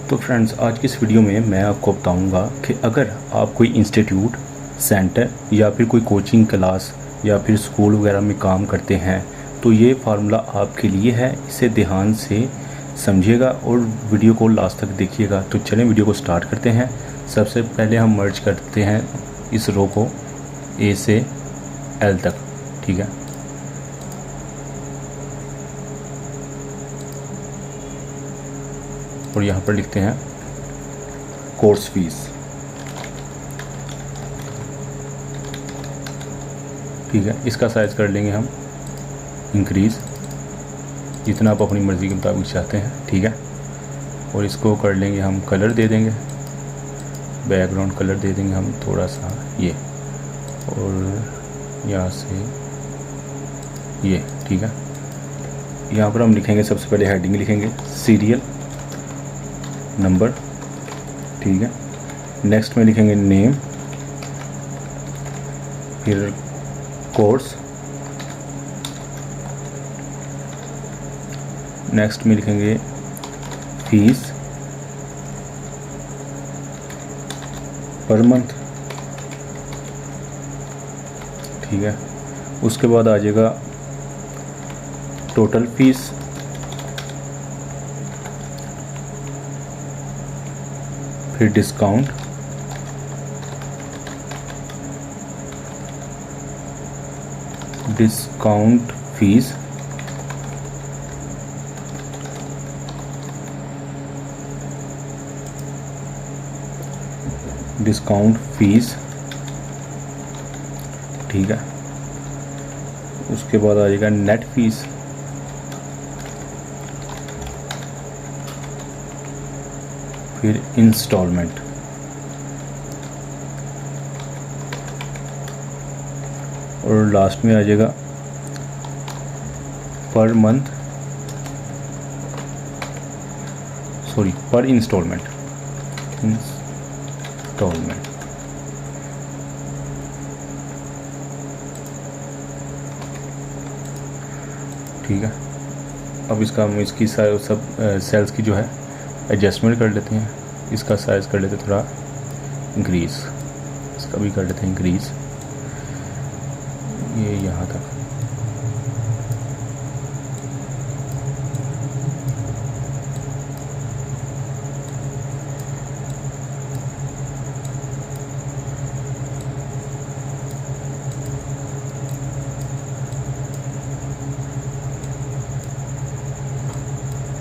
तो फ्रेंड्स, आज की इस वीडियो में मैं आपको बताऊंगा कि अगर आप कोई इंस्टीट्यूट, सेंटर या फिर कोई कोचिंग क्लास या फिर स्कूल वगैरह में काम करते हैं तो ये फार्मूला आपके लिए है। इसे ध्यान से समझिएगा और वीडियो को लास्ट तक देखिएगा। तो चलें वीडियो को स्टार्ट करते हैं। सबसे पहले हम मर्ज करते हैं इस रो को ए से एल तक, ठीक है। और यहाँ पर लिखते हैं कोर्स फीस, ठीक है। इसका साइज़ कर लेंगे हम इंक्रीज़, जितना आप अपनी मर्ज़ी के मुताबिक चाहते हैं, ठीक है। और इसको कर लेंगे हम, कलर दे देंगे, बैकग्राउंड कलर दे देंगे हम थोड़ा सा ये, और यहाँ से ये, ठीक है। यहाँ पर हम लिखेंगे, सबसे पहले हेडिंग लिखेंगे सीरियल नंबर, ठीक है। नेक्स्ट में लिखेंगे नेम, फिर कोर्स, नेक्स्ट में लिखेंगे फीस पर मंथ, ठीक है। उसके बाद आ जाएगा टोटल फीस, फिर डिस्काउंट, फीस, डिस्काउंट फीस, ठीक है। उसके बाद आ जाएगा नेट फीस, फिर इंस्टॉलमेंट, और लास्ट में आ जाएगा पर मंथ, सॉरी पर इंस्टॉलमेंट, ठीक है। अब इसका हम इसकी सब सेल्स की जो है एडजस्टमेंट कर लेते हैं। इसका साइज़ कर लेते हैं थोड़ा इंक्रीज़, इसका भी कर लेते हैं इंक्रीज़, ये यहाँ तक,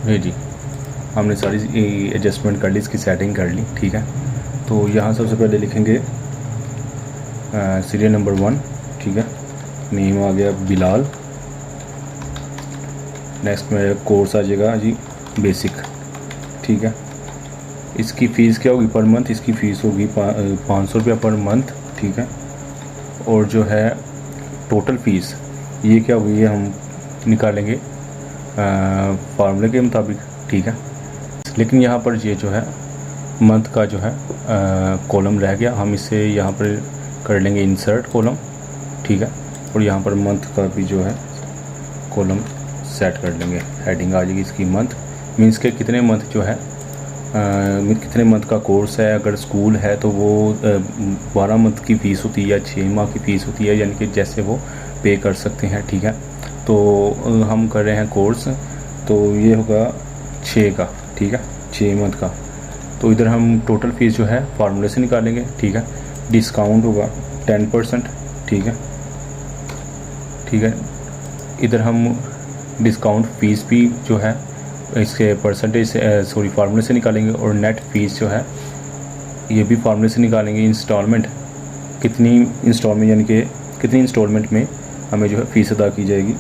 ये जी हमने सारी एडजस्टमेंट कर ली, इसकी सेटिंग कर ली, ठीक है। तो यहाँ सबसे पहले लिखेंगे सीरियल नंबर 1, ठीक है। नेम आ गया बिलाल, नेक्स्ट में कोर्स आ जाएगा जी बेसिक, ठीक है। इसकी फ़ीस क्या होगी पर मंथ, इसकी फ़ीस होगी 500 रुपया पर मंथ, ठीक है। और जो है टोटल फ़ीस ये क्या होगी, ये हम निकालेंगे फार्मूले के मुताबिक, ठीक है। लेकिन यहाँ पर ये जो है मंथ का जो है कॉलम रह गया, हम इसे यहाँ पर कर लेंगे इंसर्ट कॉलम, ठीक है। और यहाँ पर मंथ का भी जो है कॉलम सेट कर लेंगे, हेडिंग आ जाएगी इसकी मंथ, मीन्स के कितने मंथ जो है कितने मंथ का कोर्स है। अगर स्कूल है तो वो 12 मंथ की फ़ीस होती है या 6 माह की फ़ीस होती है, यानी कि जैसे वो पे कर सकते हैं, ठीक है। तो हम कर रहे हैं कोर्स, तो ये होगा 6 का, ठीक है, 6 मंथ का। तो इधर हम टोटल फ़ीस जो है फार्मूले से निकालेंगे, ठीक है। डिस्काउंट होगा 10%, ठीक है, ठीक है। इधर हम डिस्काउंट फ़ीस भी जो है इसके परसेंटेज से सॉरी फार्मूले से निकालेंगे, और नेट फ़ीस जो है ये भी फार्मूले से निकालेंगे। इंस्टॉलमेंट, कितनी इंस्टॉलमेंट, यानी कि कितनी इंस्टॉलमेंट में हमें जो है फ़ीस अदा की जाएगी,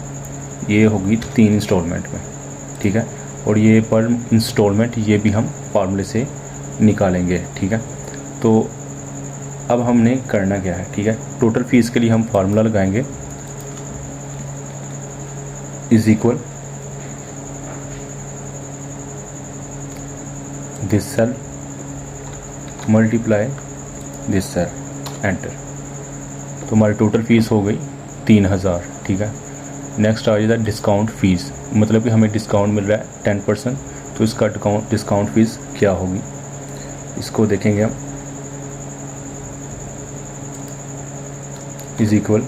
ये होगी 3 इंस्टॉलमेंट में, ठीक है। और ये पर इंस्टॉलमेंट ये भी हम फार्मूले से निकालेंगे, ठीक है। तो अब हमने करना क्या है, ठीक है। टोटल फ़ीस के लिए हम फार्मूला लगाएंगे, is equal this cell multiply this cell, enter. तो हमारी टोटल फ़ीस हो गई 3000, ठीक है। नेक्स्ट आ जाता है डिस्काउंट फ़ीस, मतलब कि हमें डिस्काउंट मिल रहा है 10%, तो इसका डिस्काउंट फीस क्या होगी, इसको देखेंगे हम। Is equal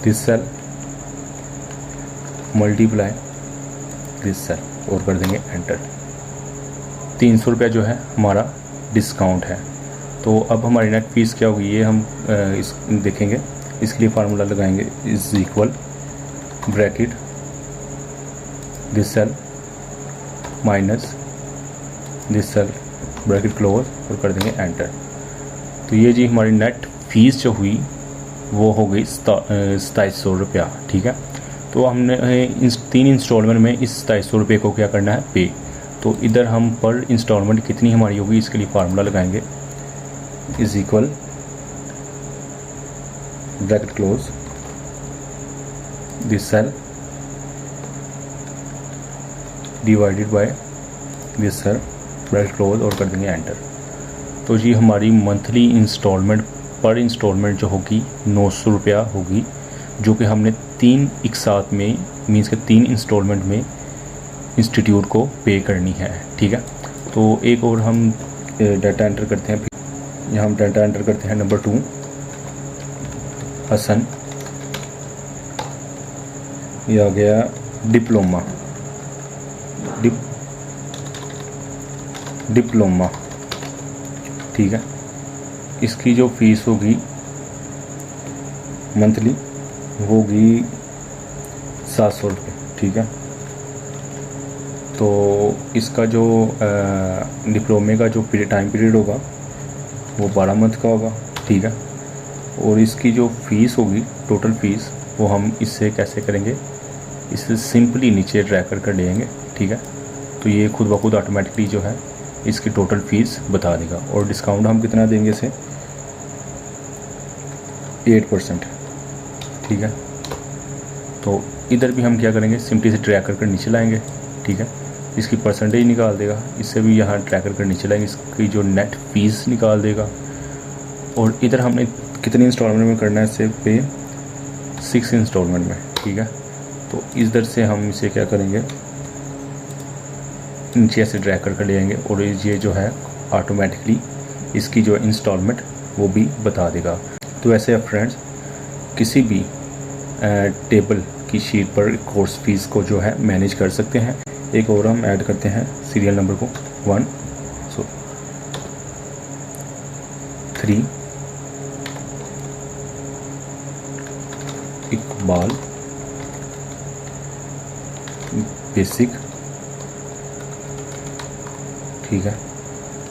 this cell multiply this cell और कर देंगे एंटर। 300 रुपया जो है हमारा डिस्काउंट है। तो अब हमारी नेट फीस क्या होगी ये हम इस देखेंगे। इसके लिए फार्मूला लगाएंगे, is equal bracket this cell minus this cell bracket close और कर देंगे एंटर। तो ये जी हमारी नेट फीस जो हुई वो हो गई 2700 रुपया। ठीक है, तो हमने इन 3 इंस्टॉलमेंट में इस 2700 रुपये को क्या करना है, पे। तो इधर हम पर इंस्टॉलमेंट कितनी हमारी होगी इसके लिए फार्मूला लगाएंगे, is equal bracket close this cell divided by this cell bracket close और कर देंगे एंटर। तो जी हमारी मंथली इंस्टॉलमेंट पर इंस्टॉलमेंट जो होगी 900 रुपया होगी, जो कि हमने 3 एक साथ में मीन्स के 3 इंस्टॉलमेंट में इंस्टीट्यूट को पे करनी है। ठीक है, तो एक और हम डाटा एंटर करते हैं। फिर यहाँ हम डाटा एंटर करते हैं नंबर 2 हसन, ये आ गया डिप्लोमा डिप्लोमा। ठीक है, इसकी जो फीस होगी मंथली होगी 700 रुपये। ठीक है, तो इसका जो डिप्लोमे का जो टाइम पीरियड होगा वो 12 मंथ का होगा। ठीक है, और इसकी जो फीस होगी टोटल फीस वो हम इससे कैसे करेंगे, इससे सिंपली नीचे ड्रैग कर लेंगे। ठीक है, तो ये खुद ब खुद ऑटोमेटिकली जो है इसकी टोटल फीस बता देगा। और डिस्काउंट हम कितना देंगे इसे, 8%। ठीक है, तो इधर भी हम क्या करेंगे, सिंपली से ड्रैग कर नीचे लाएंगे। ठीक है, इसकी परसेंटेज निकाल देगा, इससे भी यहाँ ड्रैग कर नीचे लाएंगे, इसकी जो नेट फीस निकाल देगा। और इधर हमने कितने इंस्टॉलमेंट में करना है, इसे पे 6 इंस्टॉलमेंट में। ठीक है, तो इधर से हम इसे क्या करेंगे, नीचे से ड्रैग कर ले आएंगे और ये जो है ऑटोमेटिकली इसकी जो इंस्टॉलमेंट वो भी बता देगा। तो ऐसे फ्रेंड्स किसी भी टेबल की शीट पर कोर्स फीस को जो है मैनेज कर सकते हैं। एक और हम ऐड करते हैं सीरियल नंबर को 1 3 इकबाल बेसिक। ठीक है,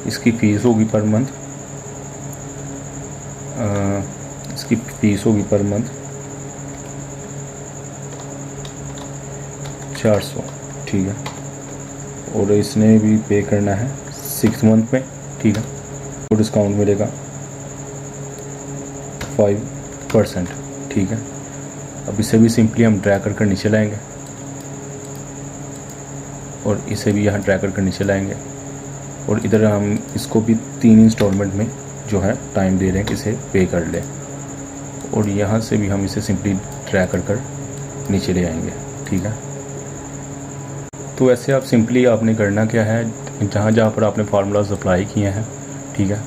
इसकी फ़ीस होगी पर मंथ, इसकी फ़ीस होगी पर मंथ 400। ठीक है, और इसने भी पे करना है 6 मंथ में। ठीक है, तो डिस्काउंट मिलेगा 5%। ठीक है, अब इसे भी सिंपली हम ड्रैग कर नीचे लाएंगे और इसे भी यहाँ ड्रैग कर नीचे लाएंगे और इधर हम इसको भी 3 इंस्टॉलमेंट में जो है टाइम दे रहे हैं कि इसे पे कर लें और यहाँ से भी हम इसे सिंपली ड्रैग कर नीचे ले आएंगे। ठीक है, तो ऐसे आप सिंपली आपने करना क्या है, जहाँ जहाँ पर आपने फार्मूलाज अप्लाई किए हैं, ठीक है,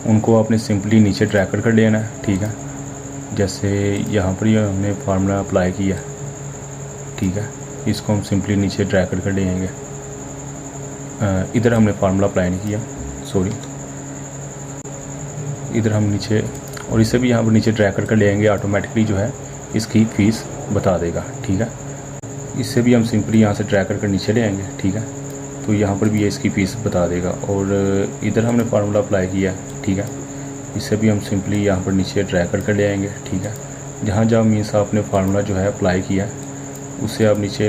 उनको आपने सिंपली नीचे ड्रैग कर लेना है। ठीक है, जैसे यहाँ पर ये हमने फार्मूला अप्लाई किया। ठीक है, इसको हम सिंपली नीचे ड्रैग कर ले आएंगे। इधर हमने फार्मूला अप्लाई नहीं किया, सॉरी, इधर हम नीचे और इसे भी यहाँ पर नीचे ड्रैग कर ले आएंगे, ऑटोमेटिकली जो है इसकी फ़ीस बता देगा। ठीक है, इससे भी हम सिंपली यहाँ से ड्रैग कर नीचे ले आएंगे। ठीक है, तो यहाँ पर भी ये इसकी फ़ीस बता देगा और इधर हमने फार्मूला अप्लाई किया। ठीक है, इससे भी हम सिंपली यहाँ पर नीचे ड्रैग कर ले आएंगे। ठीक है, जहाँ जहाँ मीन्स आपने फार्मूला जो है अप्लाई किया उसे आप नीचे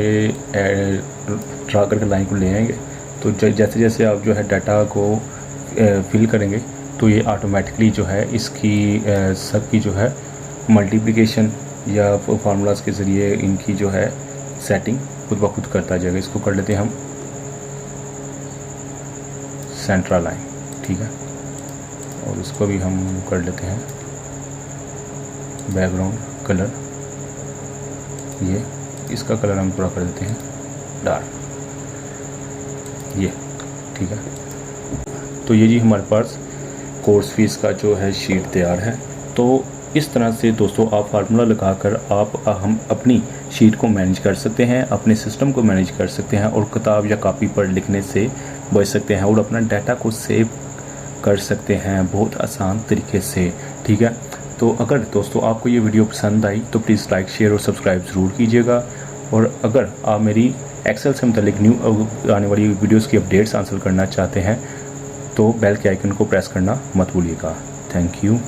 ड्रा करके लाइन को ले आएंगे। तो जैसे जैसे आप जो है डाटा को फिल करेंगे तो ये ऑटोमेटिकली जो है इसकी सबकी जो है मल्टीप्लिकेशन या फार्मूलाज के ज़रिए इनकी जो है सेटिंग खुद ब खुद करता जाएगा। इसको कर लेते हैं हम सेंट्रल लाइन। ठीक है, और इसको भी हम कर लेते हैं बैकग्राउंड कलर, ये इसका कलर हम पूरा कर देते हैं डार्क। ये, ठीक है। तो ये जी हमारे पास कोर्स फीस का जो है शीट तैयार है। तो इस तरह से दोस्तों आप फार्मूला लगाकर हम अपनी शीट को मैनेज कर सकते हैं, अपने सिस्टम को मैनेज कर सकते हैं और किताब या कॉपी पर लिखने से बच सकते हैं और अपना डाटा को सेव कर सकते हैं बहुत आसान तरीके से, ठीक है। तो अगर दोस्तों आपको ये वीडियो पसंद आई तो प्लीज़ लाइक, शेयर और सब्सक्राइब ज़रूर कीजिएगा। और अगर आप मेरी एक्सेल से मुतालिक न्यू आने वाली वीडियोस की अपडेट्स हासिल करना चाहते हैं तो बेल के आइकन को प्रेस करना मत भूलिएगा। Thank you.